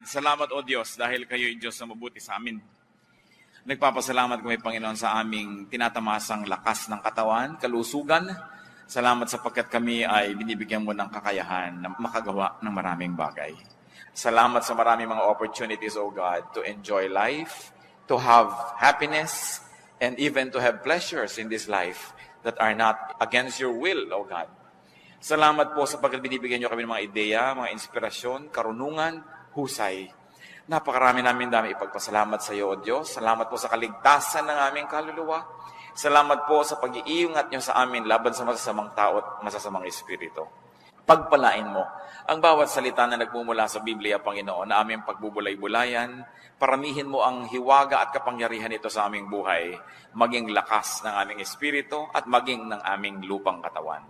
Salamat o Diyos dahil kayo'y Diyos na mabuti sa amin. Nagpapasalamat kami, Panginoon, sa aming tinatamasang lakas ng katawan, kalusugan. Salamat sapagkat kami ay binibigyan mo ng kakayahan na makagawa ng maraming bagay. Salamat sa maraming mga opportunities, O God, to enjoy life, to have happiness, and even to have pleasures in this life that are not against your will, O God. Salamat po sapagkat binibigyan niyo kami ng mga ideya, mga inspirasyon, karunungan, husay. Napakarami namin dami ipagpasalamat sa iyo, O Diyos. Salamat po sa kaligtasan ng aming kaluluwa. Salamat po sa pag-iingat niyo sa amin laban sa masasamang tao at masasamang espiritu. Pagpalain mo ang bawat salita na nagmumula sa Biblia, Panginoon, na aming pagbubulay-bulayan. Paramihin mo ang hiwaga at kapangyarihan nito sa aming buhay, maging lakas ng aming espiritu at maging ng aming lupang katawan.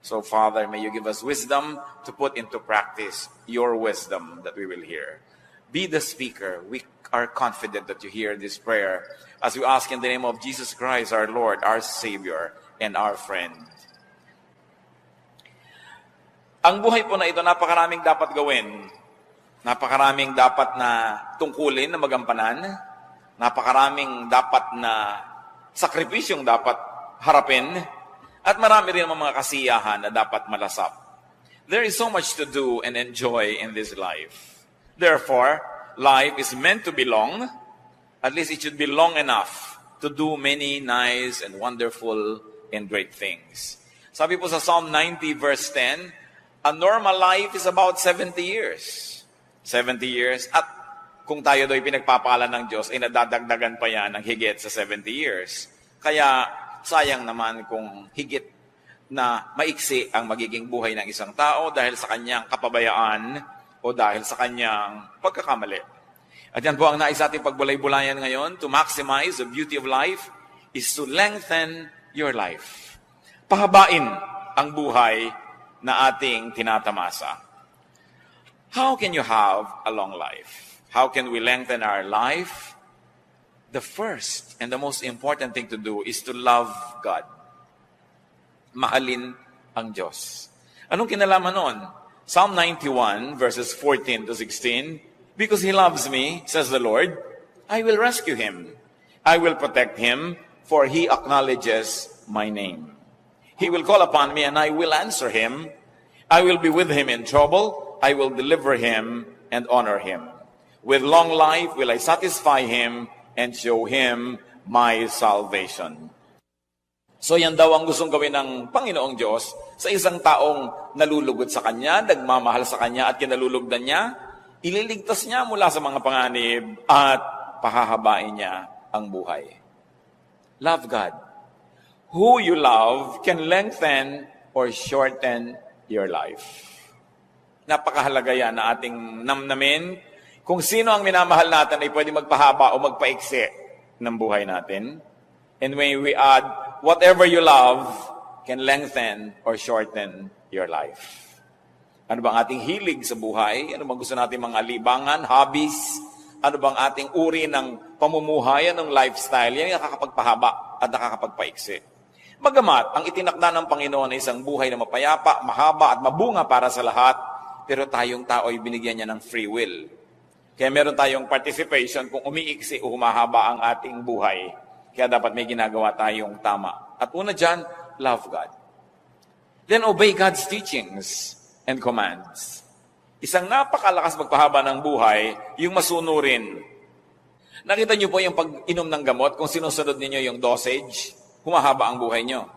So, Father, may you give us wisdom to put into practice your wisdom that we will hear. Be the speaker. We are confident that you hear this prayer as we ask in the name of Jesus Christ, our Lord, our Savior, and our friend. Ang buhay po na ito, napakaraming dapat gawin. Napakaraming dapat na tungkulin, na magampanan. Napakaraming dapat na sakripisyong dapat harapin. At marami rin mga kasiyahan na dapat malasap. There is so much to do and enjoy in this life. Therefore, life is meant to be long. At least it should be long enough to do many nice and wonderful and great things. Sabi po sa Psalm 90 verse 10, a normal life is about 70 years. 70 years. At kung tayo do'y pinagpapala ng Diyos, ay nadadagdagan pa yan ng higit sa 70 years. Kaya, sayang naman kung higit na maiksi ang magiging buhay ng isang tao dahil sa kanyang kapabayaan o dahil sa kanyang pagkakamali. At yan po ang nais ating pagbulay-bulayan ngayon. To maximize the beauty of life is to lengthen your life. Pahabain ang buhay na ating tinatamasa. How can you have a long life? How can we lengthen our life? The first and the most important thing to do is to love God. Mahalin ang Diyos. Anong kinalaman nun? Psalm 91 verses 14 to 16, because He loves me, says the Lord, I will rescue Him. I will protect Him, for He acknowledges my name. He will call upon me and I will answer Him. I will be with Him in trouble. I will deliver Him and honor Him. With long life will I satisfy Him and show Him my salvation. So yan daw ang gustong gawin ng Panginoong Diyos sa isang taong nalulugod sa Kanya, nagmamahal sa Kanya at kinalulugdan niya, ililigtas niya mula sa mga panganib at pahahabain niya ang buhay. Love God. Who you love can lengthen or shorten your life. Napakahalaga yan na ating namnamin. Kung sino ang minamahal natin ay pwede magpahaba o magpaiksi ng buhay natin. And when we add, whatever you love can lengthen or shorten your life. Ano bang ating hilig sa buhay? Ano bang gusto natin mga libangan, hobbies? Ano bang ating uri ng pamumuhay, ng lifestyle? Yan yung nakakapagpahaba at nakakapagpaiksi. Bagamat, ang itinakda ng Panginoon ay isang buhay na mapayapa, mahaba at mabunga para sa lahat, pero tayong tao ay binigyan niya ng free will. Kaya meron tayong participation kung umiiksi o humahaba ang ating buhay. Kaya dapat may ginagawa tayong tama. At una dyan, love God. Then obey God's teachings and commands. Isang napakalakas magpahaba ng buhay, yung masunurin. Nakita niyo po yung pag-inom ng gamot, kung sinusunod ninyo yung dosage, humahaba ang buhay niyo.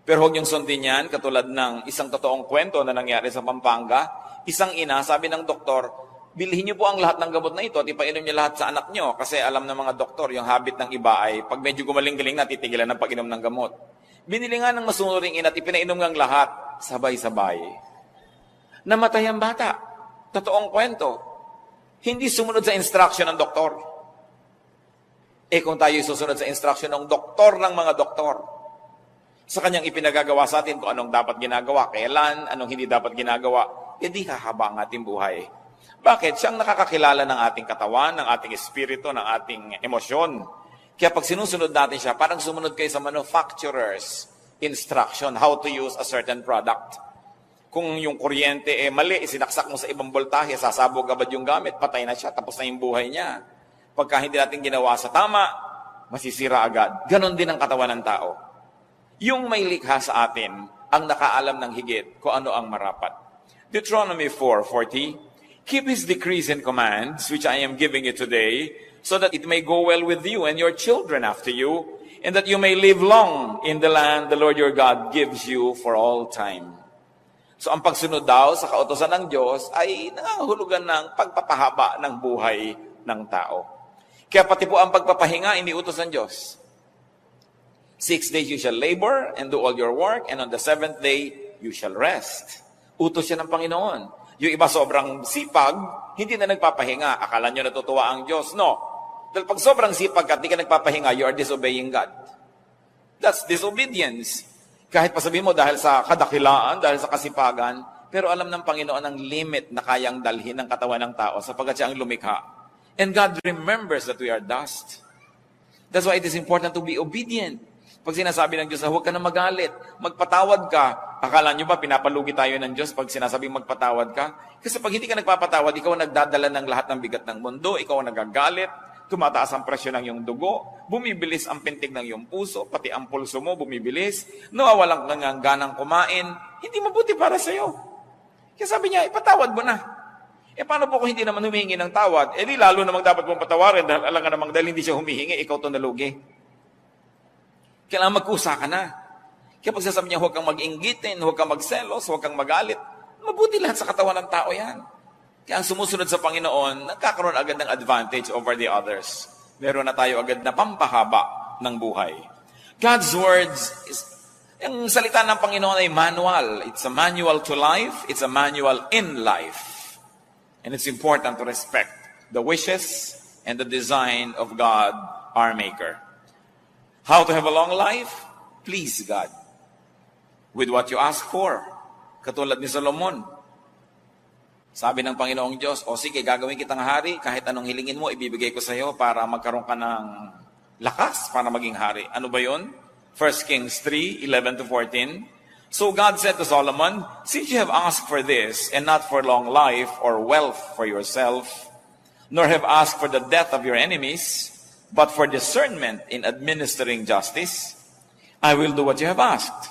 Pero huwag niyong sundin yan, katulad ng isang totoong kwento na nangyari sa Pampanga. Isang ina, sabi ng doktor, bilhin niyo po ang lahat ng gamot na ito at ipainom niyo lahat sa anak niyo kasi alam ng mga doktor, yung habit ng iba ay pag medyo gumaling-galing na, titigilan ng pag-inom ng gamot. Binili nga ng masunuring ina at ipinainom ng lahat, sabay-sabay. Namatay ang bata. Totoong kwento. Hindi sumunod sa instruction ng doktor. Kung tayo susunod sa instruction ng doktor ng mga doktor, sa kanyang ipinagagawa sa atin kung anong dapat ginagawa, kailan, anong hindi dapat ginagawa, di hahaba ang ating buhay. Bakit? Siyang nakakakilala ng ating katawan, ng ating espiritu, ng ating emosyon. Kaya pag sinusunod natin siya, parang sumunod kayo sa manufacturer's instruction how to use a certain product. Kung yung kuryente mali, sinaksak mo sa ibang voltahe, sasabog agad yung gamit, patay na siya, tapos na yung buhay niya. Pagka hindi natin ginawa sa tama, masisira agad. Ganon din ang katawan ng tao. Yung may likha sa atin, ang nakaalam ng higit kung ano ang marapat. Deuteronomy 4:40, keep his decrees and commands, which I am giving you today, so that it may go well with you and your children after you, and that you may live long in the land the Lord your God gives you for all time. So ang pagsunod daw sa kautosan ng Diyos ay nangangahulugan ng pagpapahaba ng buhay ng tao. Kaya pati po ang pagpapahinga, iniutos ng Diyos. 6 days you shall labor and do all your work, and on the 7th day you shall rest. Utos siya ng Panginoon. Yung iba sobrang sipag, hindi na nagpapahinga. Akala nyo natutuwa ang Diyos. No. Dahil pag sobrang sipag at di ka nagpapahinga, you are disobeying God. That's disobedience. Kahit pa sabihin mo dahil sa kadakilaan, dahil sa kasipagan, pero alam ng Panginoon ang limit na kayang dalhin ng katawan ng tao sapagkat siya ang lumikha. And God remembers that we are dust. That's why it is important to be obedient. Pag sinasabi ng Diyos na huwag ka na magalit, magpatawad ka. Akala nyo ba pinapalugi tayo ng Diyos pag sinasabing magpatawad ka? Kasi pag hindi ka nagpapatawad, ikaw ang nagdadala ng lahat ng bigat ng mundo, ikaw ang nagagalit, tumataas ang presyo ng iyong dugo, bumibilis ang pintig ng iyong puso, pati ang pulso mo bumibilis, nawawalan ka ng ganang kumain, hindi mabuti para sa iyo. Kaya sabi niya, ipatawad mo na. Paano po kung hindi naman humihingi ng tawad? Di lalo namang dapat mong patawarin dahil alam ka namang dahil hindi siya humihingi, ikaw ito nalugi. Kailangan magkusa ka na. Kaya pag sasabi niya, huwag kang mag-inggitin, huwag kang magselos, huwag kang magalit, mabuti lahat sa katawan ng tao yan. Kaya ang sumusunod sa Panginoon, nagkakaroon agad ng advantage over the others. Meron na tayo agad na pampahaba ng buhay. God's words, yung salita ng Panginoon ay manual. It's a manual to life. It's a manual in life. And it's important to respect the wishes and the design of God, our Maker. How to have a long life? Please God. With what you ask for. Katulad ni Solomon. Sabi ng Panginoong Diyos, o sige, gagawin kitang hari, kahit anong hilingin mo, ibibigay ko sa iyo para magkaroon ka ng lakas para maging hari. Ano ba yun? 1 Kings 3:11-14. So God said to Solomon, since you have asked for this, and not for long life or wealth for yourself, nor have asked for the death of your enemies, but for discernment in administering justice, I will do what you have asked.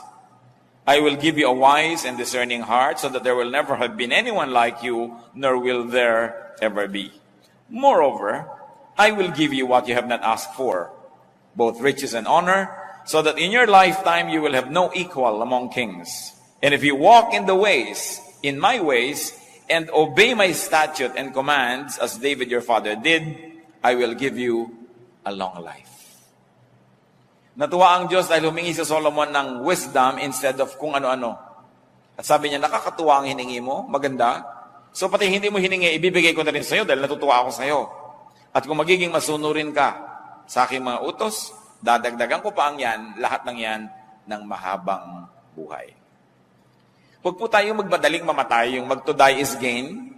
I will give you a wise and discerning heart, so that there will never have been anyone like you, nor will there ever be. Moreover, I will give you what you have not asked for, both riches and honor, so that in your lifetime you will have no equal among kings. And if you walk in my ways, and obey my statute and commands, as David your father did, I will give you a long life. Natuwa ang Diyos dahil humingi si Solomon ng wisdom instead of kung ano-ano. At sabi niya, nakakatuwa ang hiningi mo, maganda. So pati hindi mo hiningi, ibibigay ko na rin sa iyo dahil natutuwa ako sa iyo. At kung magiging masunurin ka sa aking mga utos, dadagdagan ko pa ang yan, lahat ng yan, ng mahabang buhay. Huwag po tayo magmadaling mamatay, yung mag to die is gain.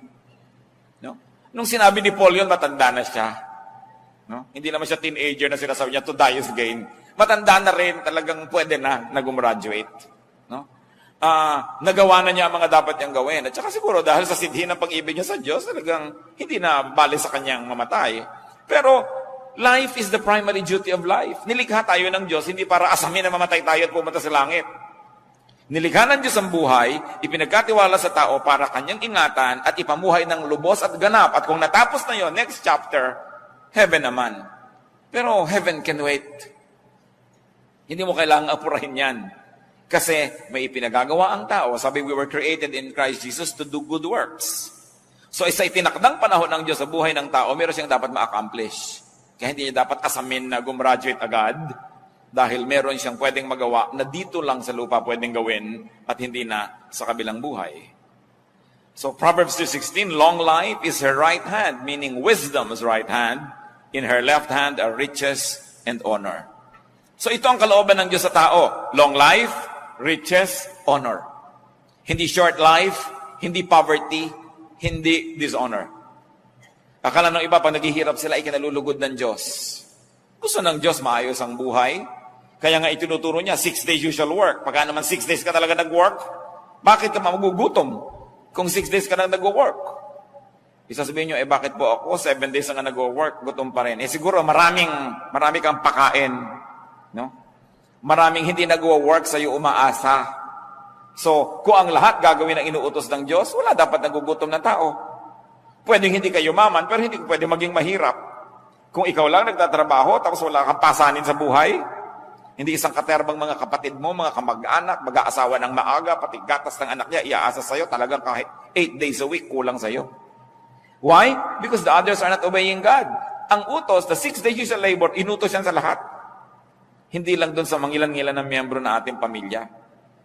No? Nung sinabi ni Paul yun, matanda na siya. No? Hindi naman siya teenager na sinasabi niya, to die is gain. Matanda na rin, talagang pwede na gumraduate. No? Nagawa na niya ang mga dapat niyang gawin. At saka siguro dahil sa sidhi ng pag-ibig niya sa Diyos, talagang hindi na bali sa kanyang mamatay. Pero life is the primary duty of life. Nilikha tayo ng Diyos, hindi para asamin na mamatay tayo at pumunta sa langit. Nilikha ng Diyos ang buhay, ipinagkatiwala sa tao para kanyang ingatan at ipamuhay ng lubos at ganap. At kung natapos na yon, next chapter, heaven naman. Pero heaven can wait. Hindi mo kailangang apurahin yan. Kasi may ipinagagawa ang tao. Sabi, we were created in Christ Jesus to do good works. So isa itinakdang panahon ng Diyos sa buhay ng tao, meron siyang dapat ma-accomplish. Kaya hindi niya dapat asamin na gumraduate agad dahil meron siyang pwedeng magawa na dito lang sa lupa pwedeng gawin at hindi na sa kabilang buhay. So Proverbs 2:16, long life is her right hand, meaning wisdom's right hand. In her left hand are riches and honor. So ito ang kalooban ng Diyos sa tao. Long life, riches, honor. Hindi short life, hindi poverty, hindi dishonor. Akala ng iba, pag naghihirap sila, ikinalulugod ng Diyos. Gusto ng Diyos maayos ang buhay. Kaya nga itinuturo niya, 6 days you shall work. Pagka naman 6 days ka talaga nag-work, Bakit ka magugutom kung 6 days ka nang nag-work? Isasabihin nyo, bakit po ako 7 days na nag-work, gutom pa rin? Siguro marami kang pakain. No? Maraming hindi nag-work sa'yo umaasa. So, kung ang lahat gagawin ang inuutos ng Diyos, wala dapat nagugutom na tao. Pwedeng hindi kayo maman, pero hindi pwede maging mahirap. Kung ikaw lang nagtatrabaho, tapos wala kang pasanin sa buhay, hindi isang katerbang mga kapatid mo, mga kamag-anak, mag-aasawa ng maaga, pati gatas ng anak niya, iaasa sa'yo, talagang kahit 8 days a week, kulang sa'yo. Why? Because the others are not obeying God. Ang utos, the 6 days you shall labor, inutos yan sa lahat. Hindi lang doon sa mangilan-ngilan ng miyembro ng ating pamilya.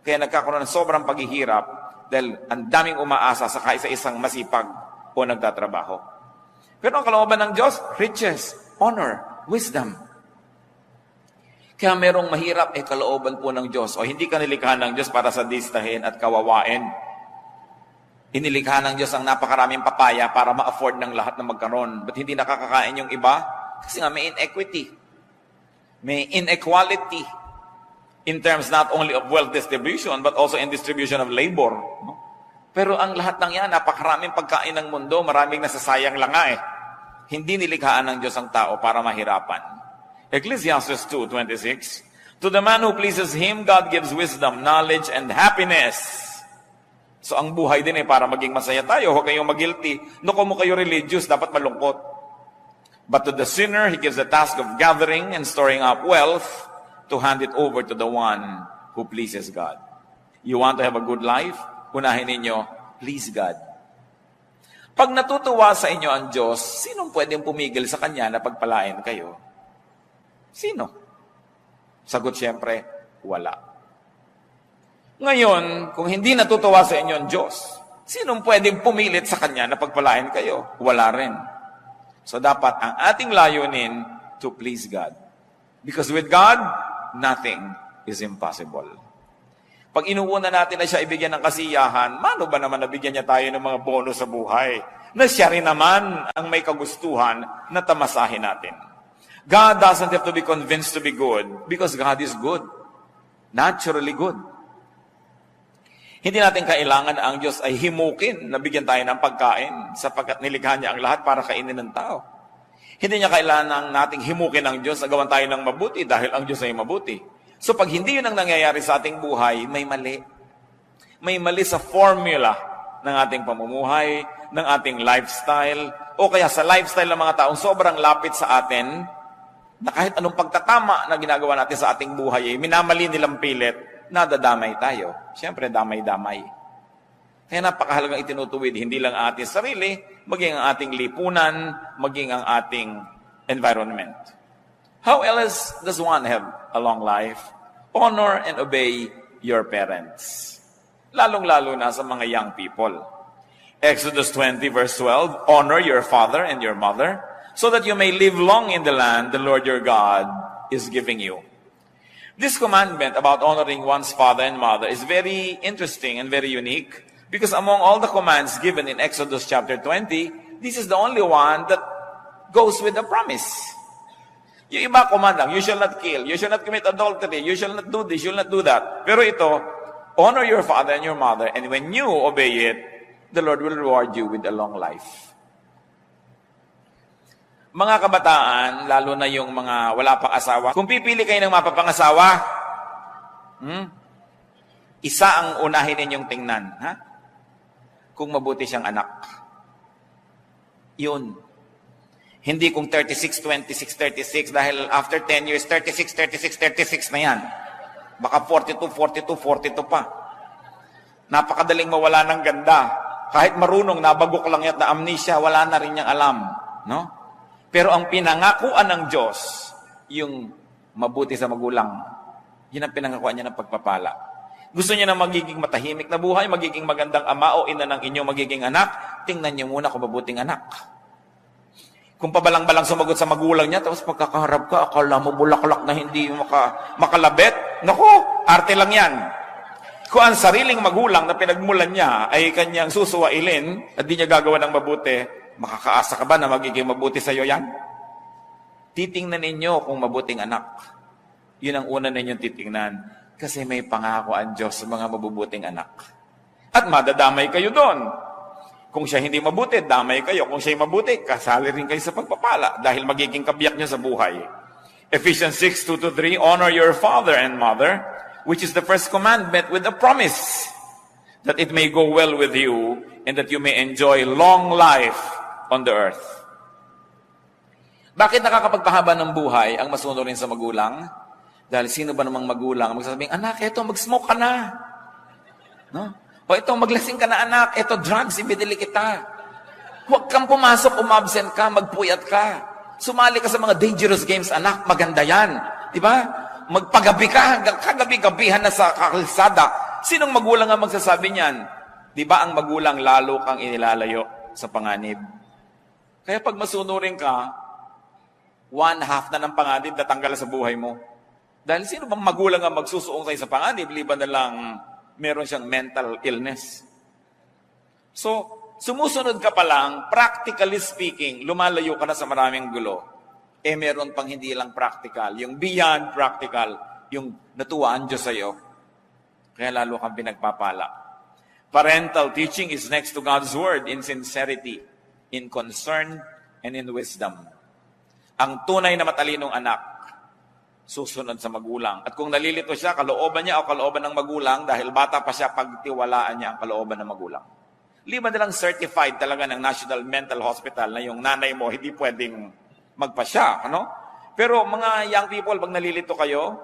Kaya nagkakaroon ng sobrang paghihirap dahil ang daming umaasa sa kaisa-isang masipag o nagtatrabaho. Pero ang kalooban ng Diyos, riches, honor, wisdom. Kaya merong mahirap, kalooban po ng Diyos. O hindi ka nilikha ng Diyos para sadistahin at kawawain. Inilikha ng Diyos ang napakaraming papaya para ma-afford ng lahat na magkaroon. Ba't hindi nakakakain yung iba? Kasi nga may inequity. May inequality in terms not only of wealth distribution but also in distribution of labor. Pero ang lahat ng yan, napakaraming pagkain ng mundo, maraming nasasayang lang nga Hindi nilikhaan ng Diyos ang tao para mahirapan. Ecclesiastes 2:26, to the man who pleases Him, God gives wisdom, knowledge, and happiness. So ang buhay din para maging masaya tayo. Huwag kayong mag-guilty. Kung kayo religious, dapat malungkot. But to the sinner, He gives the task of gathering and storing up wealth to hand it over to the one who pleases God. You want to have a good life? Unahin ninyo, please God. Pag natutuwa sa inyo ang Diyos, sinong pwedeng pumigil sa Kanya na pagpalain kayo? Sino? Sagot siyempre, wala. Ngayon, kung hindi natutuwa sa inyo ang Diyos, sinong pwedeng pumilit sa Kanya na pagpalain kayo? Wala rin. So dapat ang ating layunin to please God. Because with God, nothing is impossible. Pag inuuna natin na siya ibigyan ng kasiyahan, mano ba naman nabigyan niya tayo ng mga bonus sa buhay? Na siya rin naman ang may kagustuhan na tamasahin natin. God doesn't have to be convinced to be good because God is good. Naturally good. Hindi natin kailangan ang Diyos ay himukin na bigyan tayo ng pagkain sapagkat nilikha niya ang lahat para kainin ng tao. Hindi niya kailangan nating himukin ang Diyos na gawan tayo ng mabuti dahil ang Diyos ay mabuti. So pag hindi yun ang nangyayari sa ating buhay, may mali. May mali sa formula ng ating pamumuhay, ng ating lifestyle, o kaya sa lifestyle ng mga taong sobrang lapit sa atin, na kahit anong pagtatama na ginagawa natin sa ating buhay, minamali nilang pilit, nadadamay tayo. Siyempre, damay-damay. Kaya napakahalagang itinutuwid, hindi lang ang ating sarili, maging ang ating lipunan, maging ang ating environment. How else does one have a long life? Honor and obey your parents. Lalong-lalo na sa mga young people. Exodus 20 verse 12, honor your father and your mother, so that you may live long in the land the Lord your God is giving you. This commandment about honoring one's father and mother is very interesting and very unique because among all the commands given in Exodus chapter 20, this is the only one that goes with the promise. Yung iba command lang, you shall not kill, you shall not commit adultery, you shall not do this, you shall not do that. Pero ito, honor your father and your mother, and when you obey it, the Lord will reward you with a long life. Mga kabataan, lalo na yung mga wala pang asawa, kung pipili kayo ng mapapangasawa, isa ang unahin ninyong tingnan. Kung mabuti siyang anak. Yun. Hindi kung 36, 26, 36, dahil after 10 years, 36, 36, 36 na yan. Baka 42, 42, 42 pa. Napakadaling mawala ng ganda. Kahit marunong, nabagok lang yan na amnesia, wala na rin niyang alam. No? Pero ang pinangakuan ng Diyos, yung mabuti sa magulang, yun ang pinangakuan niya ng pagpapala. Gusto niya na magiging matahimik na buhay, magiging magandang ama o ina ng inyong magiging anak, tingnan niyo muna kung mabuting anak. Kung pabalang-balang sumagot sa magulang niya, tapos pagkakaharap ka, akala mo bulaklak na hindi makalabit, naku, arte lang yan. Kung ang sariling magulang na pinagmulan niya ay kanyang susuwailin at di niya gagawa ng mabuti, makakaasa ka ba na magiging mabuti sa iyo yan? Titingnan ninyo kung mabuting anak. Yun ang una ninyong titingnan. Kasi may pangako ang Diyos sa mga mabubuting anak. At madadamay kayo doon. Kung siya hindi mabuti, damay kayo. Kung siya mabuti, kasali rin kayo sa pagpapala dahil magiging kabiyak niya sa buhay. Ephesians 6:2-3, honor your father and mother, which is the first commandment with a promise that it may go well with you and that you may enjoy long life on the earth. Bakit nakakapagpahaba ng buhay ang masunurin sa magulang? Dahil sino ba namang magulang magsasabing, anak, eto, mag-smoke ka na. No? O ito, maglasing ka na anak, ito, drugs, ibinili kita. Huwag kang pumasok, umabsent ka, magpuyat ka. Sumali ka sa mga dangerous games, anak, maganda yan. Diba? Magpagabi ka, hanggang kagabi-gabihan na sa kalsada. Sinong magulang ang magsasabi niyan? Diba ang magulang lalo kang inilalayo sa panganib? Kaya pag masunurin ka, 1/2 na ng panganib natanggal sa buhay mo. Dahil sino bang magulang ang magsusuong sa'yo sa panganib, liban na lang meron siyang mental illness. So, sumusunod ka pa lang, practically speaking, lumalayo ka na sa maraming gulo. Meron pang hindi lang practical. Yung beyond practical, yung natuwaan Diyos sa'yo. Kaya lalo kang pinagpapala. Parental teaching is next to God's Word in sincerity, in concern, and in wisdom. Ang tunay na matalinong anak, susunod sa magulang. At kung nalilito siya, kalooban niya o kalooban ng magulang, dahil bata pa siya, pagtiwalaan niya ang kalooban ng magulang. Liban na lang certified talaga ng National Mental Hospital na yung nanay mo hindi pwedeng magpasya. Ano? Pero mga young people, pag nalilito kayo,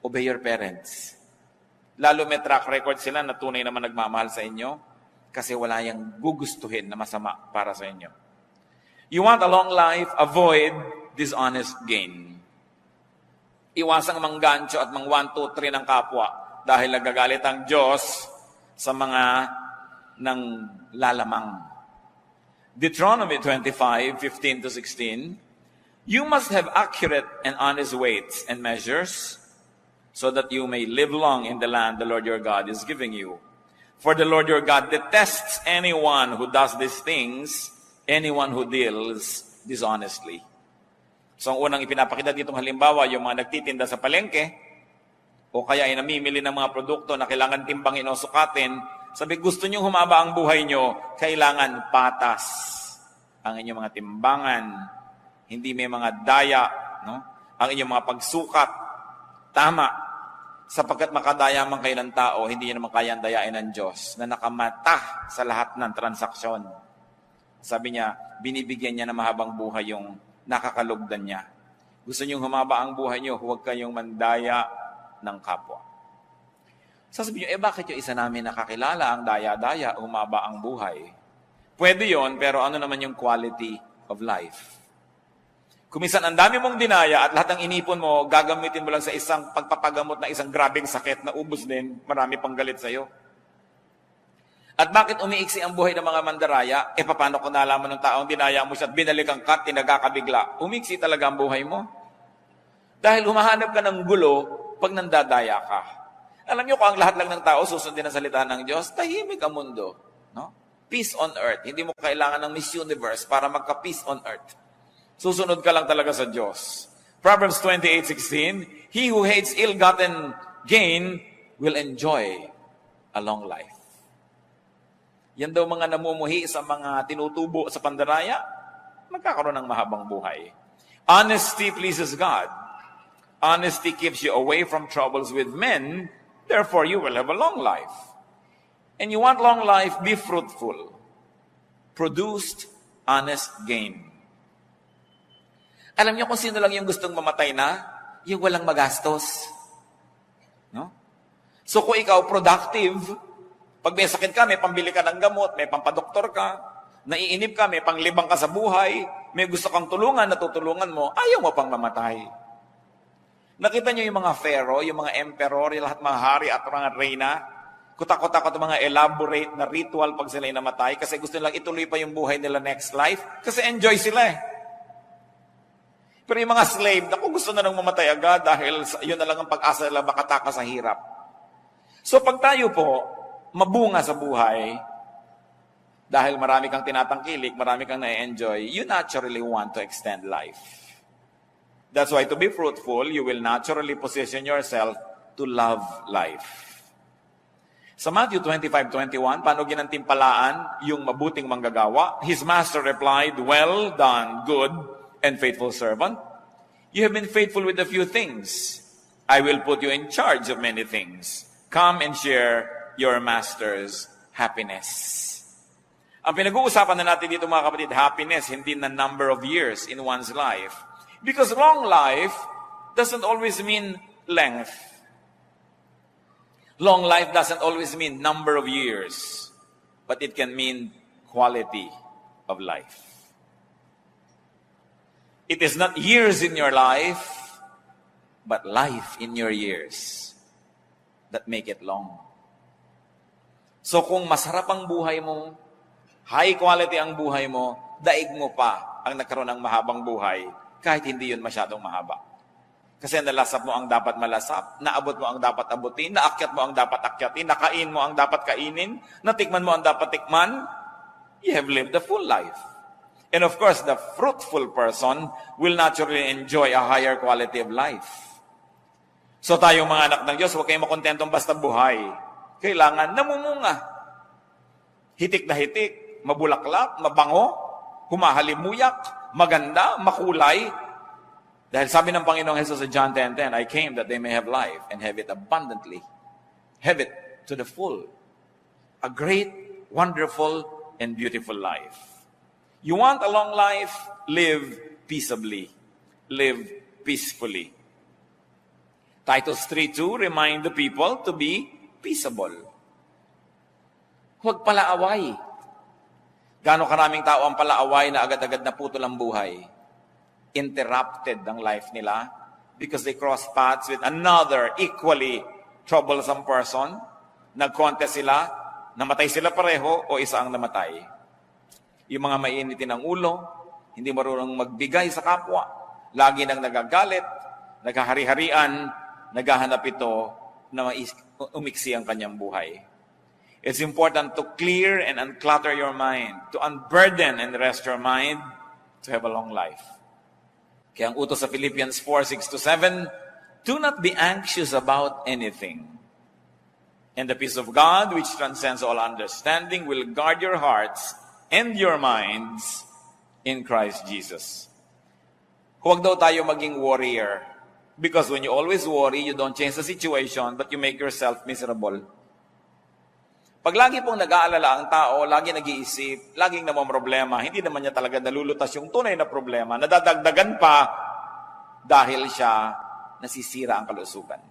obey your parents. Lalo may track record sila na tunay naman nagmamahal sa inyo kasi wala yung gugustuhin na masama para sa inyo. You want a long life, avoid dishonest gain. Iwasang manggancho at mang 1, 2, 3 ng kapwa dahil nagagalit ang Diyos sa mga nang lalamang. Deuteronomy 25:15-16, you must have accurate and honest weights and measures so that you may live long in the land the Lord your God is giving you. For the Lord your God detests anyone who does these things, anyone who deals dishonestly. So ang unang ipinapakita ditong halimbawa, yung mga nagtitinda sa palengke, o kaya ay namimili ng mga produkto na kailangan timbangin o sukatin, sabi, gusto nyo humaba ang buhay nyo, kailangan patas ang inyong mga timbangan, hindi may mga daya, no? Ang inyong mga pagsukat, tama, sapagkat makadaya man kayo ng tao, hindi nyo naman kayang dayain ng Diyos na nakamata sa lahat ng transaksyon. Sabi niya, binibigyan niya na mahabang buhay yung nakakalugdan niya. Gusto niyong humaba ang buhay niyo, huwag kayong mandaya ng kapwa. Sasabihin niyo, bakit yung isa namin nakakilala ang daya-daya, humaba ang buhay? Pwede yon, pero ano naman yung quality of life? Kuminsan, ang dami mong dinaya at lahat ng inipon mo, gagamitin mo lang sa isang pagpapagamot na isang grabing sakit na ubos din, marami pang galit sa'yo. At bakit umiiksi ang buhay ng mga mandaraya? Paano kung nalaman ng taong dinaya mo siya at binalikan ka, tinagakabigla? Umiiksi talaga ang buhay mo. Dahil humahanap ka ng gulo pag nandadaya ka. Alam niyo kung ang lahat lang ng tao susundin ang salita ng Diyos, tahimik ang mundo. No? Peace on earth. Hindi mo kailangan ng Miss Universe para magka-peace on earth. Susunod ka lang talaga sa Diyos. Proverbs 28:16, he who hates ill-gotten gain will enjoy a long life. Yan daw mga namumuhi sa mga tinutubo sa pandaraya, magkakaroon ng mahabang buhay. Honesty pleases God. Honesty keeps you away from troubles with men, therefore you will have a long life. And you want long life, be fruitful. Produced honest gain. Alam niyo kung sino lang yung gustong mamatay na? Yung walang magastos. No? So kung ikaw productive, pag may sakit ka, may pambili ka ng gamot, may pampadoktor ka, naiinip ka, may panglibang ka sa buhay, may gusto kang tulungan, natutulungan mo, ayaw mo pang mamatay. Nakita niyo yung mga pharaoh, yung mga emperor, yung lahat mga hari at mga reyna, kutak-kutak at mga elaborate na ritual pag sila namatay kasi gusto nilang ituloy pa yung buhay nila next life kasi enjoy sila eh. Pero yung mga slave, naku, gusto na nang mamatay agad dahil yun na lang ang pag-asa nila makataka sa hirap. So pag tayo po, mabunga sa buhay, dahil marami kang tinatangkilik, marami kang na-enjoy, you naturally want to extend life. That's why to be fruitful, you will naturally position yourself to love life. Sa Matthew 25:21, paano ginantimpalaan yung mabuting manggagawa? His master replied, "Well done, good and faithful servant. You have been faithful with a few things. I will put you in charge of many things. Come and share your master's happiness." Ang pinag-uusapan na natin dito mga kapatid, happiness, hindi na number of years in one's life. Because long life doesn't always mean length. Long life doesn't always mean number of years, but it can mean quality of life. It is not years in your life, but life in your years that make it long. So kung masarap ang buhay mo, high quality ang buhay mo, daig mo pa ang nagkaroon ng mahabang buhay, kahit hindi yun masyadong mahaba. Kasi nalasap mo ang dapat malasap, naabot mo ang dapat abutin, naakyat mo ang dapat akyatin, nakain mo ang dapat kainin, natikman mo ang dapat tikman, you have lived a full life. And of course, the fruitful person will naturally enjoy a higher quality of life. So tayong mga anak ng Diyos, huwag kayong makontentong basta buhay. Kailangan namumunga. Hitik na hitik, mabulaklak, mabango, humahalimuyak, maganda, makulay. Dahil sabi ng Panginoong Jesus sa John 10:10, I came that they may have life and have it abundantly. Have it to the full. A great, wonderful, and beautiful life. You want a long life? Live peaceably. Live peacefully. Titus 3:2 remind the people to be peaceable. Huwag palaaway. Gaano karaming tao ang palaaway na agad-agad na putol ang buhay. Interrupted ang life nila because they cross paths with another equally troublesome person. Nag-contest sila, namatay sila pareho o isa ang namatay. Yung mga mainitin ng ulo, hindi marunong magbigay sa kapwa, lagi nang nagagalit, naghahari-harian, naghahanap ito na umiksi ang kanyang buhay. It's important to clear and unclutter your mind, to unburden and rest your mind, to have a long life. Kaya ang utos sa Philippians 4:6-7, do not be anxious about anything. And the peace of God, which transcends all understanding, will guard your hearts and your minds in Christ Jesus. Huwag daw tayo maging warrior. Because when you always worry, you don't change the situation, but you make yourself miserable. Pag lagi pong nag-aalala ang tao, lagi nag-iisip, laging namamroblema, hindi naman niya talaga nalulutas yung tunay na problema, nadadagdagan pa dahil siya nasisira ang kalusugan.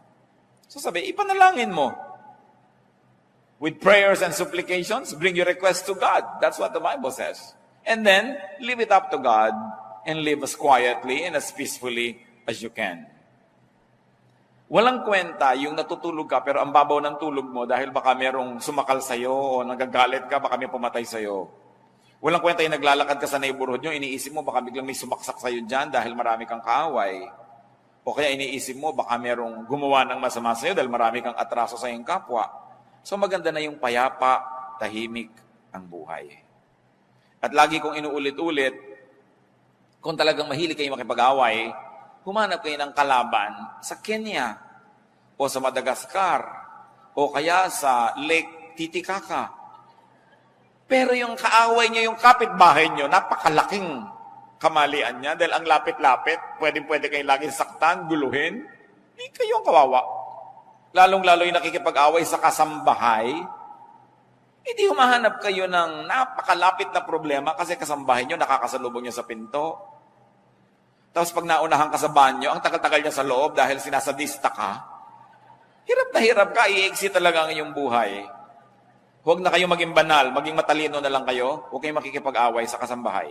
So sabi, ipanalangin mo. With prayers and supplications, bring your request to God. That's what the Bible says. And then, leave it up to God and live as quietly and as peacefully as you can. Walang kwenta yung natutulog ka pero ang babaw ng tulog mo dahil baka merong sumakal sa'yo o nagagalit ka, baka may pumatay sa'yo. Walang kwenta yung naglalakad ka sa neighborhood nyo, iniisip mo baka biglang may sumaksak sa'yo dyan dahil marami kang kaaway. O kaya iniisip mo baka merong gumawa ng masama sa'yo dahil marami kang atraso sa iyong kapwa. So maganda na yung payapa, tahimik ang buhay. At lagi kong inuulit-ulit, kung talagang mahilig kayo makipag-away, humanap kayo ng kalaban sa Kenya o sa Madagascar o kaya sa Lake Titicaca. Pero yung kaaway nyo, yung kapitbahay nyo, napakalaking kamalian niya dahil ang lapit-lapit, pwede kayo laging saktan, guluhin. Hindi kayong kawawa. Lalong-lalo yung nakikipag-away sa kasambahay, hindi humahanap kayo ng napakalapit na problema kasi kasambahay nyo, nakakasalubong nyo sa pinto. Tapos pag naunahan ka sa banyo, ang tagal-tagal niya sa loob dahil sinasadista ka, hirap na hirap ka, i-exit talaga ang iyong buhay. Huwag na kayo maging banal, maging matalino na lang kayo, huwag kayong makikipag-away sa kasambahay.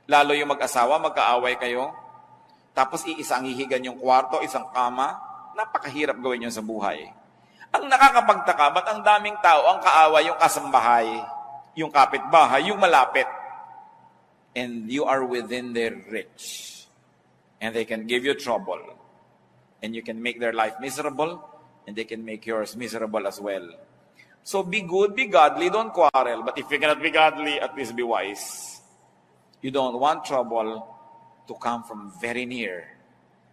Lalo yung mag-asawa, magkaaway kayo, tapos iisa ang hihigan yung kwarto, isang kama, napakahirap gawin yun sa buhay. Ang nakakapagtaka, ba't ang daming tao ang kaaway yung kasambahay, yung kapitbahay, yung malapit? And you are within their reach. And they can give you trouble. And you can make their life miserable, and they can make yours miserable as well. So be good, be godly, don't quarrel. But if you cannot be godly, at least be wise. You don't want trouble to come from very near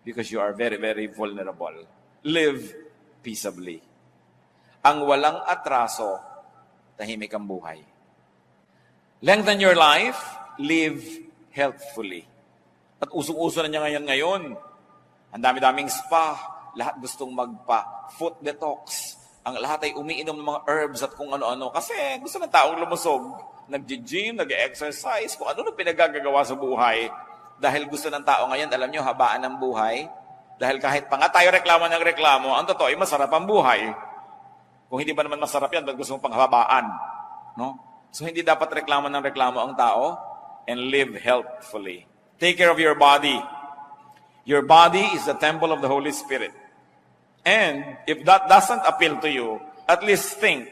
because you are very, very vulnerable. Live peaceably. Ang walang atraso, tahimik ang buhay. Lengthen your life, live healthfully. At usong-uso na niya ngayon. Ang dami-daming spa, lahat gustong magpa-foot detox. Ang lahat ay umiinom ng mga herbs at kung ano-ano. Kasi gusto ng taong lumusog. Nag-gym, nag-exercise, kung ano pinagagagawa sa buhay. Dahil gusto ng tao ngayon, alam nyo, habaan ng buhay. Dahil kahit pa nga tayo reklamo ng reklamo, ang totoo ay masarap ang buhay. Kung hindi ba naman masarap yan, ba't gusto mong panghabaan? No? So hindi dapat reklamo ng reklamo ang tao and live healthfully. Take care of your body. Your body is the temple of the Holy Spirit. And if that doesn't appeal to you, at least think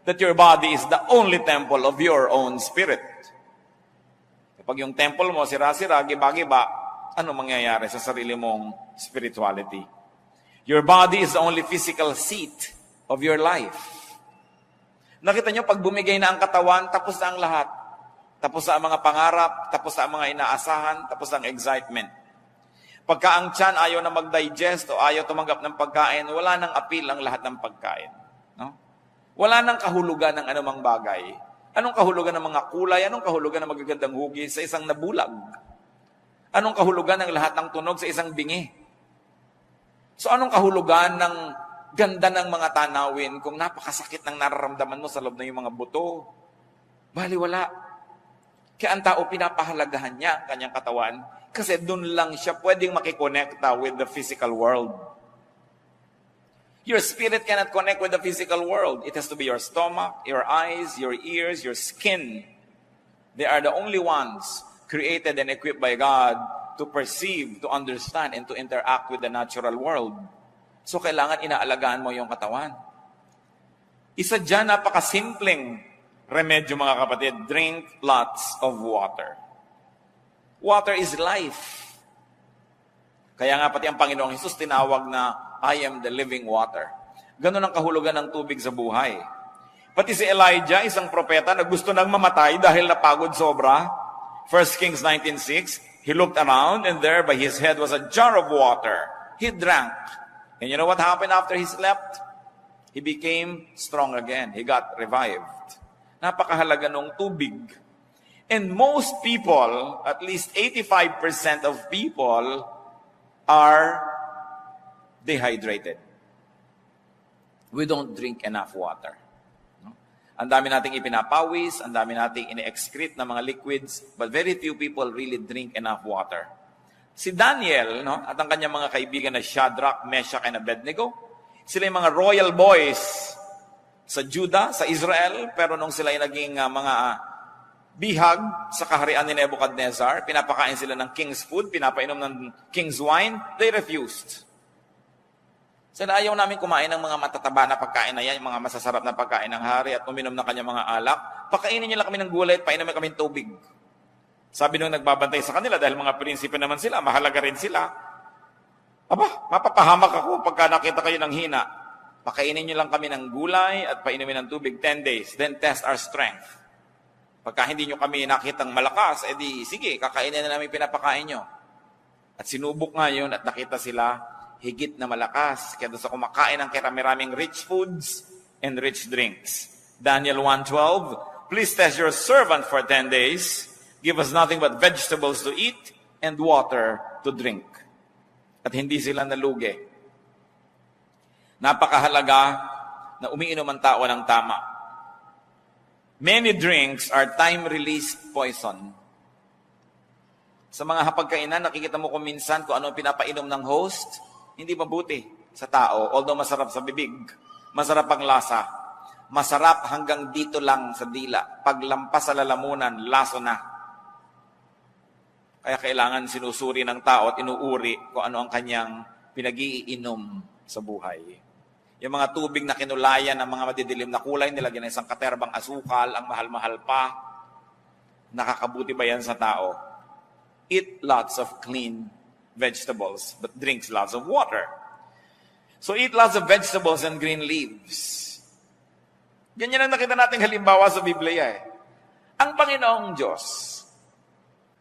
that your body is the only temple of your own spirit. Kapag yung temple mo, sira-sira, giba-giba, ano mangyayari sa sarili mong spirituality? Your body is the only physical seat of your life. Nakita nyo, pag bumigay na ang katawan, tapos na ang lahat. Tapos na ang mga pangarap, tapos na ang mga inaasahan, tapos na ang excitement. Pagka ang tiyan ayaw na mag-digest o ayaw tumanggap ng pagkain, wala nang appeal ang lahat ng pagkain. No? Wala nang kahulugan ng anumang bagay. Anong kahulugan ng mga kulay? Anong kahulugan ng magagandang hugis sa isang nabulag? Anong kahulugan ng lahat ng tunog sa isang bingi? So anong kahulugan ng ganda ng mga tanawin kung napakasakit ng nararamdaman mo sa loob ng iyong mga buto? Baliwala. Kaya ang tao pinapahalagahan niya ang kanyang katawan kasi doon lang siya pwedeng makikonekta with the physical world. Your spirit cannot connect with the physical world. It has to be your stomach, your eyes, your ears, your skin. They are the only ones created and equipped by God to perceive, to understand, and to interact with the natural world. So kailangan inaalagaan mo yung katawan. Isa dyan, napakasimpleng remedyo mga kapatid. Drink lots of water. Water is life. Kaya nga pati ang Panginoong Hesus tinawag na, I am the living water. Ganun ang kahulugan ng tubig sa buhay. Pati si Elijah, isang propeta na gusto nang mamatay dahil napagod sobra. 1 Kings 19:6, he looked around and there by his head was a jar of water. He drank. And you know what happened after he slept? He became strong again. He got revived. Napakahalaga ng tubig. And most people, at least 85% of people, are dehydrated. We don't drink enough water. No? Ang dami nating ipinapawis, ang dami nating ine-excrete na mga liquids, but very few people really drink enough water. Si Daniel, no, at ang kanyang mga kaibigan na Shadrach, Meshach, and Abednego, sila yung mga royal boys sa Judah, sa Israel, pero nung sila yung naging mga bihag sa kaharian ni Nebuchadnezzar, pinapakain sila ng king's food, pinapainom ng king's wine, they refused. Sila ayaw namin kumain ng mga matataba na pagkain na yan, yung mga masasarap na pagkain ng hari at uminom ng kanyang mga alak. Pakainin niyo lang kami ng gulay at painumin kami ng tubig. Sabi nung nagbabantay sa kanila, dahil mga prinsipe naman sila, mahalaga rin sila. Aba, mapapahamak ako pagka nakita kayo ng hina. Pakainin niyo lang kami ng gulay at painumin ng tubig 10 days, then test our strength. Pagka hindi nyo kami nakitang malakas, edi sige, kakainin na namin pinapakain nyo. At sinubok nga yun at nakita sila higit na malakas. Kaya doon sa kumakain ng karami-raming rich foods and rich drinks. Daniel 1:12, please test your servant for 10 days. Give us nothing but vegetables to eat and water to drink. At hindi sila nalugi. Napakahalaga na umiinom ang tao ng tama. Many drinks are time-released poison. Sa mga hapagkainan, nakikita mo kung minsan kung ano pinapainom ng host, hindi mabuti sa tao. Although masarap sa bibig, masarap ang lasa. Masarap hanggang dito lang sa dila. Paglampas sa lalamunan, laso na. Kaya kailangan sinusuri ng tao at inuuri kung ano ang kanyang pinag-iinom sa buhay. Yung mga tubig na kinulayan ng mga madidilim na kulay, nilagyan ng isang katerbang asukal, ang mahal-mahal pa. Nakakabuti ba yan sa tao? Eat lots of clean vegetables, but drinks lots of water. So eat lots of vegetables and green leaves. Ganyan ang nakita nating halimbawa sa Biblia eh. Ang Panginoong Diyos,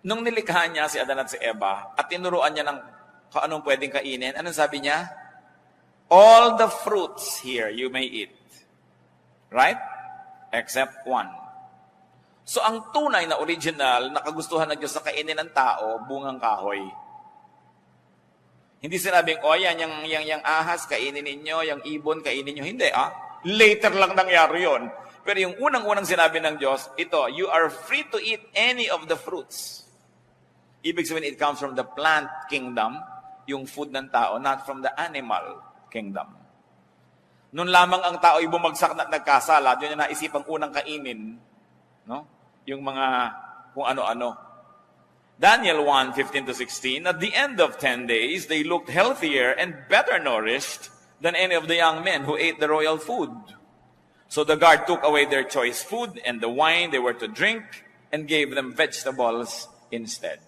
nung nilikha niya si Adan at si Eva, at tinuruan niya ng kung anong pwedeng kainin, anong sabi niya? All the fruits here you may eat. Right? Except one. So ang tunay na original na kagustuhan ng Diyos sa kainin ng tao, bungang kahoy. Hindi sinabing, yan, yung ahas, kainin ninyo, yung ibon, kainin ninyo. Hindi, Later lang nangyari yon. Pero yung unang-unang sinabi ng Diyos, ito, you are free to eat any of the fruits. Ibig sabihin, it comes from the plant kingdom, yung food ng tao, not from the animal kingdom. Noon lamang ang tao ay bumagsak na nagkasala, yun yung naisipang unang kainin, no? Yung mga kung ano-ano. Daniel 1:15-16, at the end of 10 days, they looked healthier and better nourished than any of the young men who ate the royal food. So the guard took away their choice food and the wine they were to drink and gave them vegetables instead.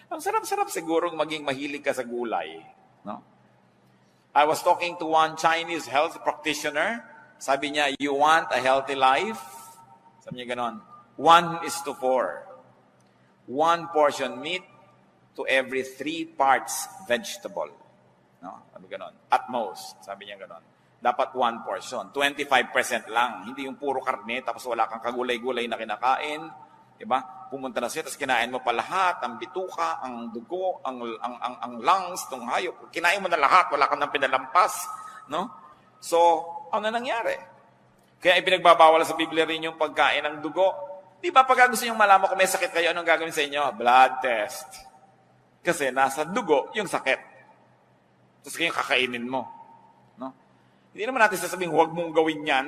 Ang sarap-sarap siguro maging mahilig ka sa gulay. No? I was talking to one Chinese health practitioner. Sabi niya, you want a healthy life? Sabi niya ganon, 1:4. 1 portion meat to every 3 parts vegetable. No? Sabi ganon. At most, sabi niya ganon. Dapat 1 portion. 25% lang. Hindi yung puro karne, tapos wala kang kagulay-gulay na kinakain. Diba? Pumunta na siya, tapos kinain mo pa lahat, ang bituka, ang dugo, ang lungs, itong hayop. Kinain mo na lahat, wala kang nang pinalampas. No? So, ano nangyari? Kaya ipinagbabawal sa Biblia rin yung pagkain ng dugo. Di ba pag gusto nyo malaman kung may sakit kayo, anong gagawin sa inyo? Blood test. Kasi nasa dugo yung sakit. Tapos kayo kakainin mo. No? Hindi naman natin sasabing, huwag mong gawin yan.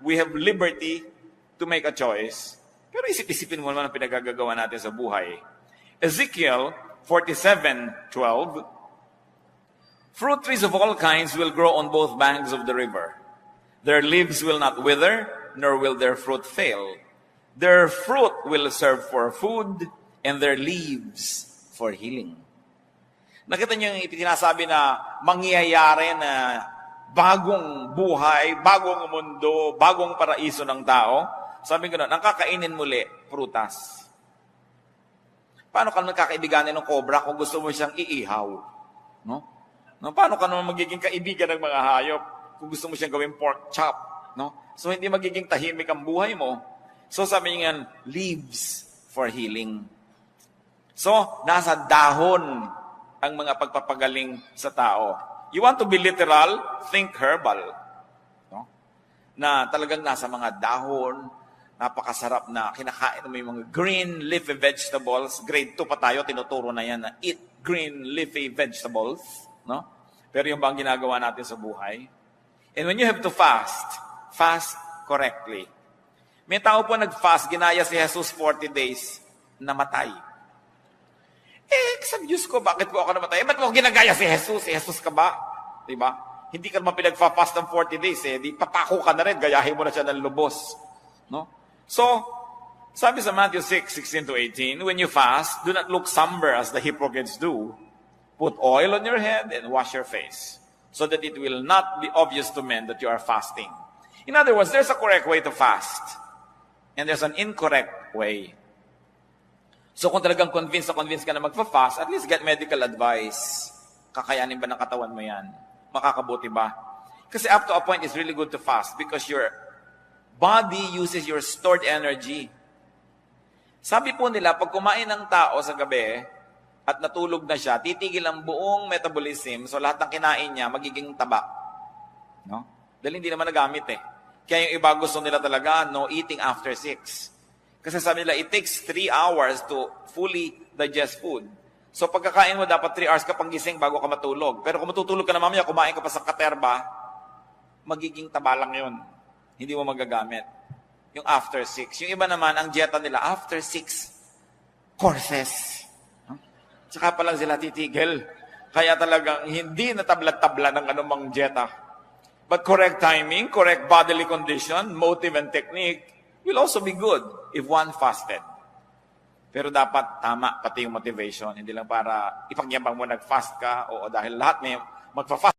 We have liberty to make a choice. Pero isip-isipin mo naman ang pinagagagawa natin sa buhay. Ezekiel 47:12, fruit trees of all kinds will grow on both banks of the river. Their leaves will not wither, nor will their fruit fail. Their fruit will serve for food, and their leaves for healing. Nakita niyo yung itinasabi na mangyayari na bagong buhay, bagong mundo, bagong paraiso ng tao. Sabi ko na, ang kakainin muli, prutas. Paano ka naman kakaibiganin ng cobra kung gusto mo siyang iihaw? No? Paano ka naman magiging kaibigan ng mga hayop kung gusto mo siyang gawing pork chop? No? So hindi magiging tahimik ang buhay mo. So sabi niya, leaves for healing. So, nasa dahon ang mga pagpapagaling sa tao. You want to be literal? Think herbal. No? Na talagang nasa mga dahon, napakasarap na kinakain mo yung mga green leafy vegetables. Grade 2 pa tayo, tinuturo na yan na eat green leafy vegetables. No? Pero yung bang ginagawa natin sa buhay? And when you have to fast correctly. May tao po nag-fast, ginaya si Jesus 40 days, namatay. Sa Diyos ko, bakit po ako namatay? Ba't mo ginagaya si Jesus? Si Jesus ka ba? Diba? Hindi ka naman pinag-fast ng 40 days. Di papako ka na rin, gayahin mo na siya ng lubos. No? So, sabi sa Matthew 6:16-18, when you fast, do not look somber as the hypocrites do. Put oil on your head and wash your face, so that it will not be obvious to men that you are fasting. In other words, there's a correct way to fast. And there's an incorrect way. So kung talagang convinced ka na magpa-fast, at least get medical advice. Kakayanin ba ng katawan mo yan? Makakabuti ba? Kasi up to a point, it's really good to fast because your body uses your stored energy. Sabi po nila, pag kumain ng tao sa gabi at natulog na siya, titigil ang buong metabolism, so lahat ng kinain niya magiging taba. No? Dahil hindi naman nagamit Kaya yung iba gusto nila talaga, no eating after 6. Kasi sabi nila, it takes 3 hours to fully digest food. So pagkakain mo, dapat 3 hours ka pang gising bago ka matulog. Pero kung matutulog ka na mamaya, kumain ka pa sa katerba, magiging taba lang yun. Hindi mo magagamit. Yung after 6. Yung iba naman, ang dieta nila, after 6 courses. Tsaka pa lang sila titigil. Kaya talagang hindi natabla-tabla ng anumang dieta. But correct timing, correct bodily condition, motive and technique will also be good if one fasted. Pero dapat tama pati yung motivation. Hindi lang para ipagyabang mo nag-fast ka o dahil lahat may magpa-fast.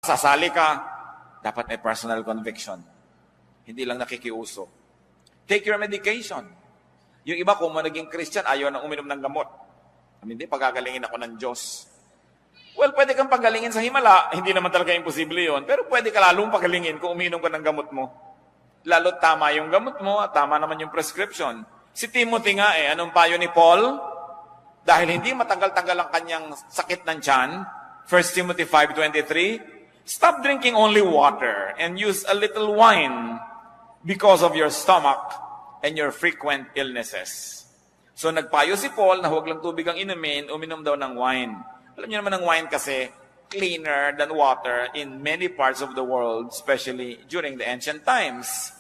sasali ka, dapat may personal conviction. Hindi lang nakikiuso. Take your medication. Yung iba, kung naging Christian, ayaw nang uminom ng gamot. Hindi, pagagalingin ako ng Diyos. Well, pwede kang pagalingin sa himala. Hindi naman talaga imposible yun. Pero pwede ka lalong pagalingin kung uminom ka ng gamot mo. Lalo tama yung gamot mo at tama naman yung prescription. Si Timothy nga anong payo ni Paul? Dahil hindi matagal-tagal ang kanyang sakit ng tiyan, 1 Timothy 5:23, stop drinking only water and use a little wine because of your stomach and your frequent illnesses. So nagpayo si Paul na huwag lang tubig ang inumin, uminom daw ng wine. Alam niyo naman ang wine kasi cleaner than water in many parts of the world, especially during the ancient times.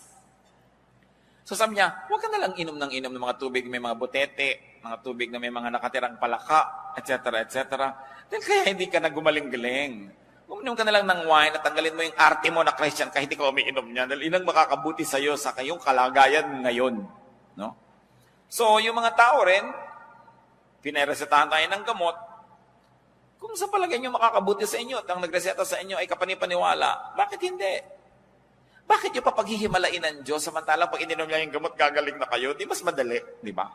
So sabi niya, huwag ka na lang inom ng mga tubig may mga butete, mga tubig na may mga nakatirang palaka, etc., etc. Dahil kaya hindi ka na gumaling-galing. Uminom ka na lang ng wine at tanggalin mo yung arte mo na Christian kahit hindi ka umiinom niya. Dahil inang makakabuti sa iyo sa kayong kalagayan ngayon. No? So yung mga tao rin, pinaresetahan tayo ng gamot. Kung sa palagay nyo makakabuti sa inyo at ang nagreseta sa inyo ay kapanipaniwala, bakit hindi? Bakit yung papaghihimalain ng Diyos samantalang pag ininom niya yung gamot, gagaling na kayo? Di mas madali, di ba?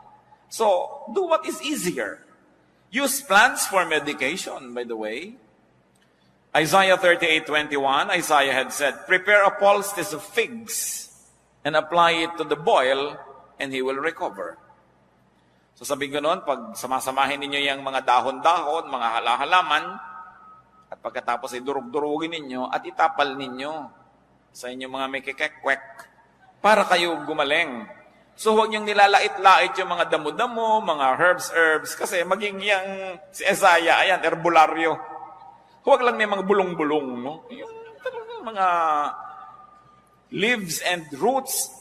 So, do what is easier. Use plants for medication, by the way. Isaiah 38:21, Isaiah had said, prepare a poultice of figs and apply it to the boil and he will recover. So sabi ko noon, pag samasamahin ninyo yung mga dahon-dahon, mga halaman, at pagkatapos ay durug-durugin ninyo at itapal ninyo sa inyong mga may kikekwek para kayo gumaling. So huwag niyong nilalait-lait yung mga damo-damo, mga herbs, kasi maging yung si Isaiah, ayan, herbularyo. Huwag lang may mga bulong-bulong, no? Yung mga leaves and roots.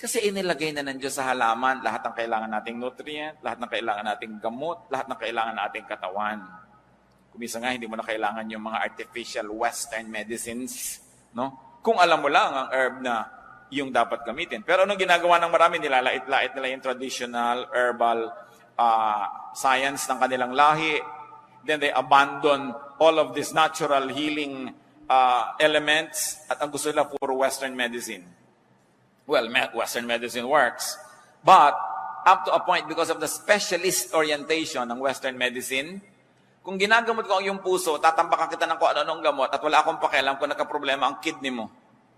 Kasi inilagay na ng Diyos sa halaman lahat ng kailangan nating nutrient, lahat ng kailangan nating gamot, lahat ng kailangan nating katawan. Kumisa nga, hindi mo na kailangan yung mga artificial western medicines, no? Kung alam mo lang ang herb na yung dapat gamitin. Pero anong ginagawa ng marami? Nilalait-lait nila yung traditional herbal science ng kanilang lahi. Then they abandon all of these natural healing elements at ang gusto nila puro western medicine. Well, Western medicine works. But, up to a point, because of the specialist orientation ng Western medicine, kung ginagamot ko ang iyong puso, tatampakan kita ng kung ano-anong gamot at wala akong pakialam kung nagka-problema ang kidney mo.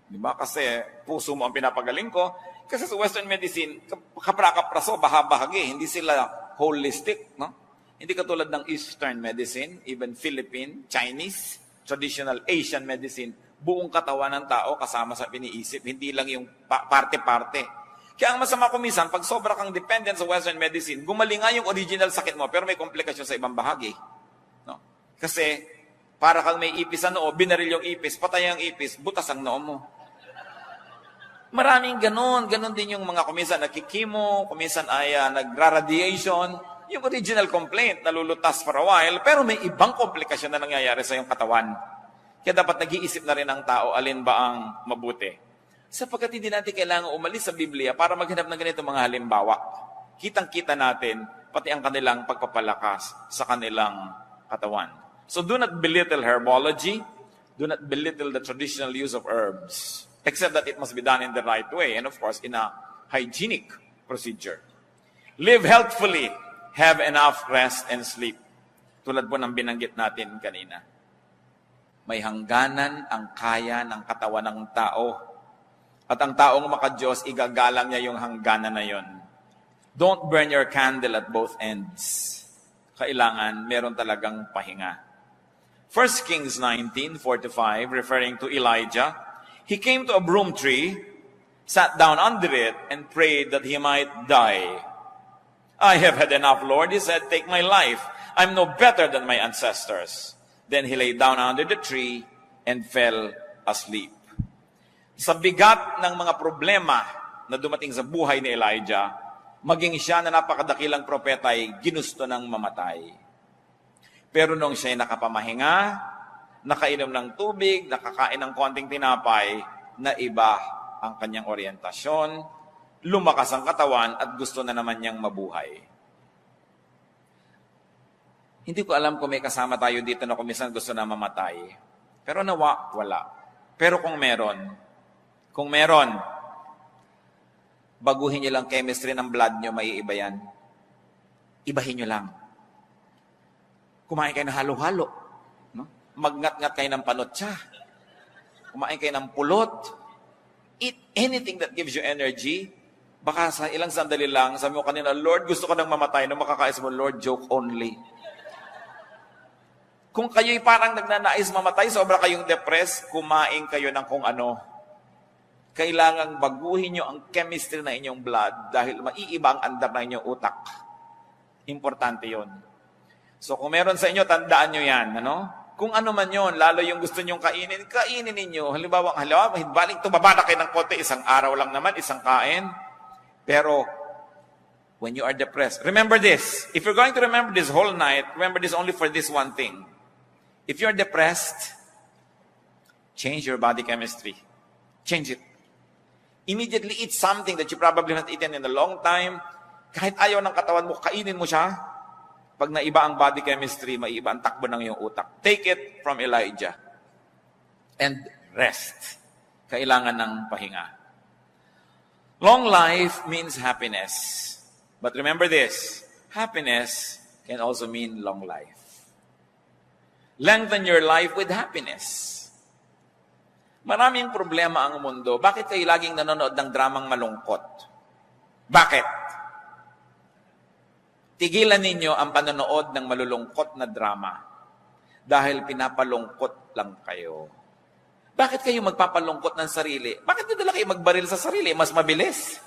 Diba? Kasi puso mo ang pinapagaling ko. Kasi sa Western medicine, kapra-kapraso, bahagi, hindi sila holistic. No? Hindi katulad ng Eastern medicine, even Philippine, Chinese, traditional Asian medicine, buong katawan ng tao kasama sa piniisip, hindi lang yung parte-parte. Kaya ang masama kumisan, pag sobra kang dependent sa Western medicine, gumaling nga yung original sakit mo, pero may komplikasyon sa ibang bahagi. No? Kasi, para kang may ipis sa noo, binaril yung ipis, patay ang ipis, butas ang noo mo. Maraming ganon din yung mga kumisan, nagkikimo, kumisan ay nagra-radiation, yung original complaint, nalulutas for a while, pero may ibang komplikasyon na nangyayari sa iyong katawan. Kaya dapat nag-iisip na rin ang tao, alin ba ang mabuti. Sapagkat hindi natin kailangan umalis sa Biblia para maghanap ng ganito mga halimbawa. Kitang-kita natin, pati ang kanilang pagpapalakas sa kanilang katawan. So do not belittle herbology, do not belittle the traditional use of herbs, except that it must be done in the right way, and of course, in a hygienic procedure. Live healthfully, have enough rest and sleep. Tulad po ng binanggit natin kanina. May hangganan ang kaya ng katawan ng tao. At ang taong maka-Diyos, igagalang niya yung hangganan na yon. Don't burn your candle at both ends. Kailangan, meron talagang pahinga. 1 Kings 19:4-5, referring to Elijah, he came to a broom tree, sat down under it, and prayed that he might die. I have had enough, Lord, he said, take my life. I'm no better than my ancestors. Then he lay down under the tree and fell asleep. Sa bigat ng mga problema na dumating sa buhay ni Elijah, maging siya na napakadakilang propeta ay ginusto ng mamatay. Pero nung siya ay nakapamahinga, nakainom ng tubig, nakakain ng konting tinapay, na iba ang kanyang orientasyon, lumakas ang katawan at gusto na naman niyang mabuhay. Hindi ko alam kung may kasama tayo dito na kumisan gusto na mamatay. Pero nawa, wala. Pero kung meron, baguhin nyo lang chemistry ng blood nyo, maiiba yan. Ibahin nyo lang. Kumain kayo ng halo-halo. No? Magngat-ngat kayo ng panotsa. Kumain kayo ng pulot. Eat anything that gives you energy. Baka sa ilang sandali lang, sabi mo kanina, Lord, gusto ko nang mamatay. Nung makakais mo, Lord, joke only. Kung kayo'y parang nagnanais mamatay, sobra kayong depressed, kumain kayo ng kung ano. Kailangang baguhin nyo ang chemistry na inyong blood dahil maiiba ang andar na inyong utak. Importante yon. So kung meron sa inyo, tandaan nyo yan. Ano? Kung ano man yon, lalo yung gusto nyong kainin ninyo. Halimbawa, baling tumabada kayo ng konti, isang araw lang naman, isang kain. Pero, when you are depressed, remember this. If you're going to remember this whole night, remember this only for this one thing. If you're depressed, change your body chemistry. Change it. Immediately eat something that you probably not eaten in a long time. Kahit ayaw ng katawan mo, kainin mo siya. Pag naiba ang body chemistry, maiiba ang takbo ng iyong utak. Take it from Elijah. And rest. Kailangan ng pahinga. Long life means happiness. But remember this, happiness can also mean long life. Lengthen your life with happiness. Maraming problema ang mundo. Bakit kayo laging nanonood ng dramang malungkot? Bakit? Tigilan ninyo ang panonood ng malulungkot na drama dahil pinapalungkot lang kayo. Bakit kayo magpapalungkot ng sarili? Bakit nila kayo magbaril sa sarili? Mas mabilis.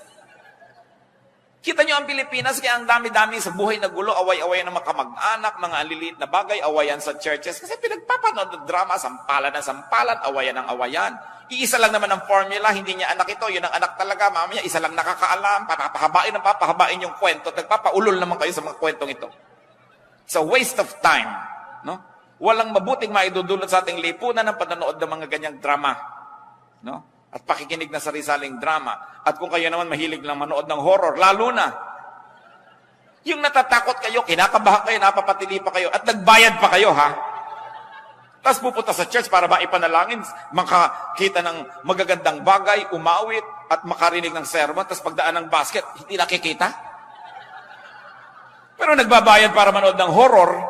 Kita nyo ang Pilipinas, kaya ang dami-dami sa buhay na gulo, away-away ng mga kamag-anak, mga aliliit na bagay, awayan sa churches. Kasi pinagpapanood ng drama, sampalan ng sampalan, awayan ng awayan. Iisa lang naman ang formula, hindi niya anak ito, yun ang anak talaga, mamaya isa lang nakakaalam, papahabain yung kwento, nagpapaulol naman kayo sa mga kwentong ito. It's a waste of time. No? Walang mabuting maidudulot sa ating lipunan ng panonood ng mga ganyang drama. No? At pakikinig na sari-saling drama. At kung kayo naman mahilig lang manood ng horror, lalo na. Yung natatakot kayo, kinakabahan kayo, napapatili pa kayo, at nagbayad pa kayo, ha? Tapos pupunta sa church para ba ipanalangin, makakita ng magagandang bagay, umawit, at makarinig ng sermon, tapos pagdaan ng basket, hindi nakikita. Pero nagbabayad para manood ng horror,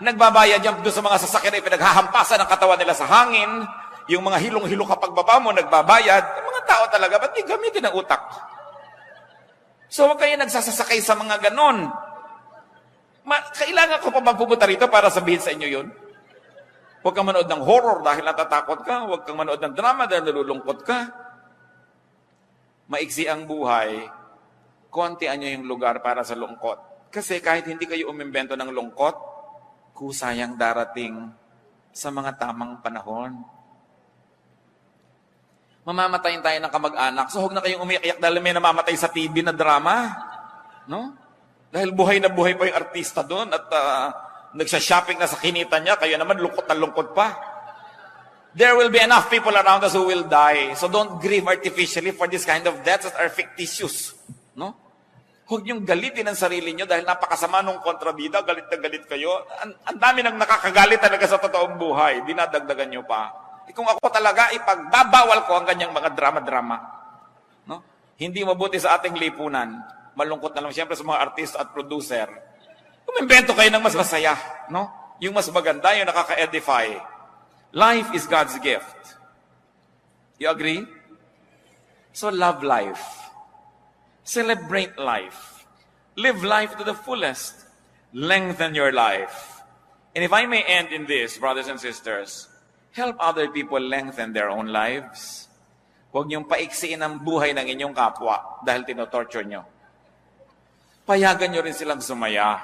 nagbabayad yan doon sa mga sasakyan na pinaghahampasan ng katawan nila sa hangin, yung mga hilong-hilo kapag baba mo, nagbabayad. Yung mga tao talaga, ba't di gamitin ang utak? So, huwag kayo nagsasasakay sa mga ganon. Kailangan ko pa magpupunta rito para sabihin sa inyo yun. Huwag kang manood ng horror dahil natatakot ka. Huwag kang manood ng drama dahil nalulungkot ka. Maiksi ang buhay. Kontian nyo yung lugar para sa lungkot. Kasi kahit hindi kayo umimbento ng lungkot, kusayang darating sa mga tamang panahon. Mamamatayin tayo ng kamag-anak. So huwag na kayong umiiyak dahil may namamatay sa TV na drama. No? Dahil buhay na buhay pa yung artista doon at nagsha-shopping na sa kinita niya, kaya naman lungkot na lungkot pa. There will be enough people around us who will die. So don't grieve artificially for this kind of deaths that are fictitious. No? Huwag niyong galitin ang sarili niyo dahil napakasama nung kontrabida, galit na galit kayo. Ang dami nang nakakagalit talaga sa totoong buhay. Dinadagdagan niyo pa. Kung ako talaga, ipagbabawal ko ang ganyang mga drama-drama. No? Hindi mabuti sa ating lipunan. Malungkot na lang siyempre sa mga artist at producer. Umimbento kayo ng mas masaya. No? Yung mas maganda, yung nakaka-edify. Life is God's gift. You agree? So love life. Celebrate life. Live life to the fullest. Lengthen your life. And if I may end in this, brothers and sisters, help other people lengthen their own lives. Huwag niyong paiksiin ang buhay ng inyong kapwa dahil tinotorture niyo. Payagan niyo rin silang sumaya.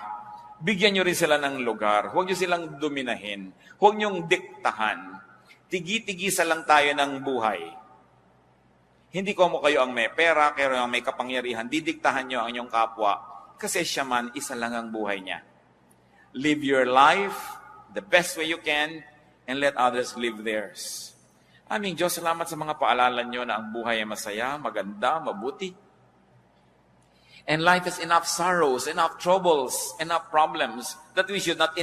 Bigyan niyo rin sila ng lugar. Huwag niyo silang dominahin. Huwag niyong diktahan. Tigi-tigisa lang tayo ng buhay. Hindi ko mo kayo ang may pera, kayo ang may kapangyarihan. Didiktahan niyo ang inyong kapwa kasi siya man, isa lang ang buhay niya. Live your life the best way you can and let others live theirs. Aming Diyos, salamat sa mga paalala niyo na ang buhay ay masaya, maganda, mabuti. And life has enough sorrows, enough troubles, enough problems that we should not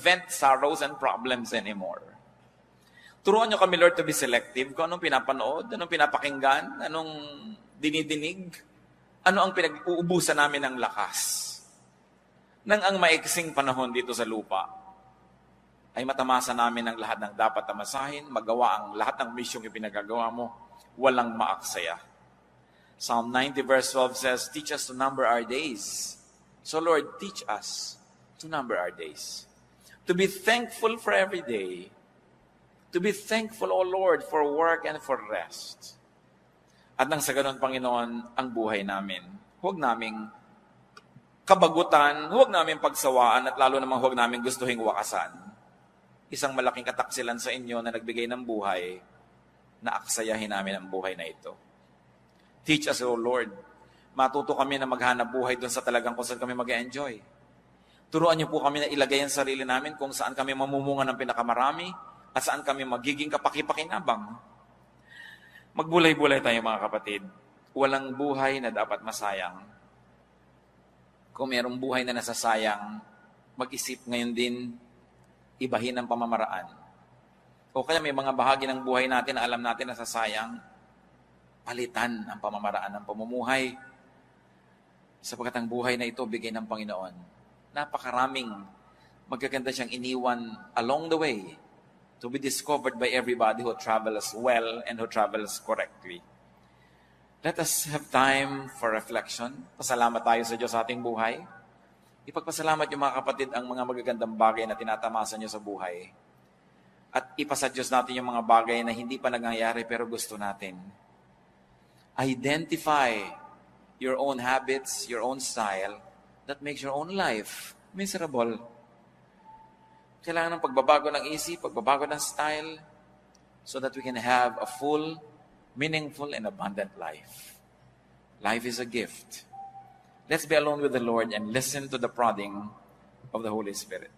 vent sorrows and problems anymore. Turuan nyo kami, Lord, to be selective kung anong pinapanood, anong pinapakinggan, anong dinidinig, ano ang pinag-uubusan namin ng lakas. Nang ang maiksing panahon dito sa lupa, ay matamasa namin ang lahat ng dapat tamasahin, magawa ang lahat ng misyong ipinagagawa mo, walang maaksaya. Psalm 90 verse 12 says, teach us to number our days. So Lord, teach us to number our days. To be thankful for every day. To be thankful, O Lord, for work and for rest. At nang sa ganun, Panginoon, ang buhay namin, huwag naming kabagutan, huwag naming pagsawaan, at lalo namang huwag naming gustuhin wakasan. Isang malaking kataksilan sa inyo na nagbigay ng buhay, na aksayahin namin ang buhay na ito. Teach us, O Lord. Matuto kami na maghanap buhay doon sa talagang kung saan kami mag-enjoy. Turuan niyo po kami na ilagay ang sarili namin kung saan kami mamumunga ng pinakamarami, at saan kami magiging kapakipakinabang. Magbulay-bulay tayo mga kapatid. Walang buhay na dapat masayang. Kung mayroong buhay na nasasayang, mag-isip ngayon din, ibahin ang pamamaraan. O kaya may mga bahagi ng buhay natin na alam natin nasasayang, palitan ang pamamaraan ng pamumuhay. Sapagkat ang buhay na ito, bigay ng Panginoon. Napakaraming magaganda siyang iniwan along the way, to be discovered by everybody who travels well and who travels correctly. Let us have time for reflection. Pasalamat tayo sa Diyos sa ating buhay. Ipagpasalamat yung mga kapatid ang mga magagandang bagay na tinatamasa niyo sa buhay. At ipasa Diyos natin yung mga bagay na hindi pa nangyayari pero gusto natin. Identify your own habits, your own style that makes your own life miserable. Kailangan ng pagbabago ng isip, pagbabago ng style, so that we can have a full, meaningful, and abundant life. Life is a gift. Let's be alone with the Lord and listen to the prodding of the Holy Spirit.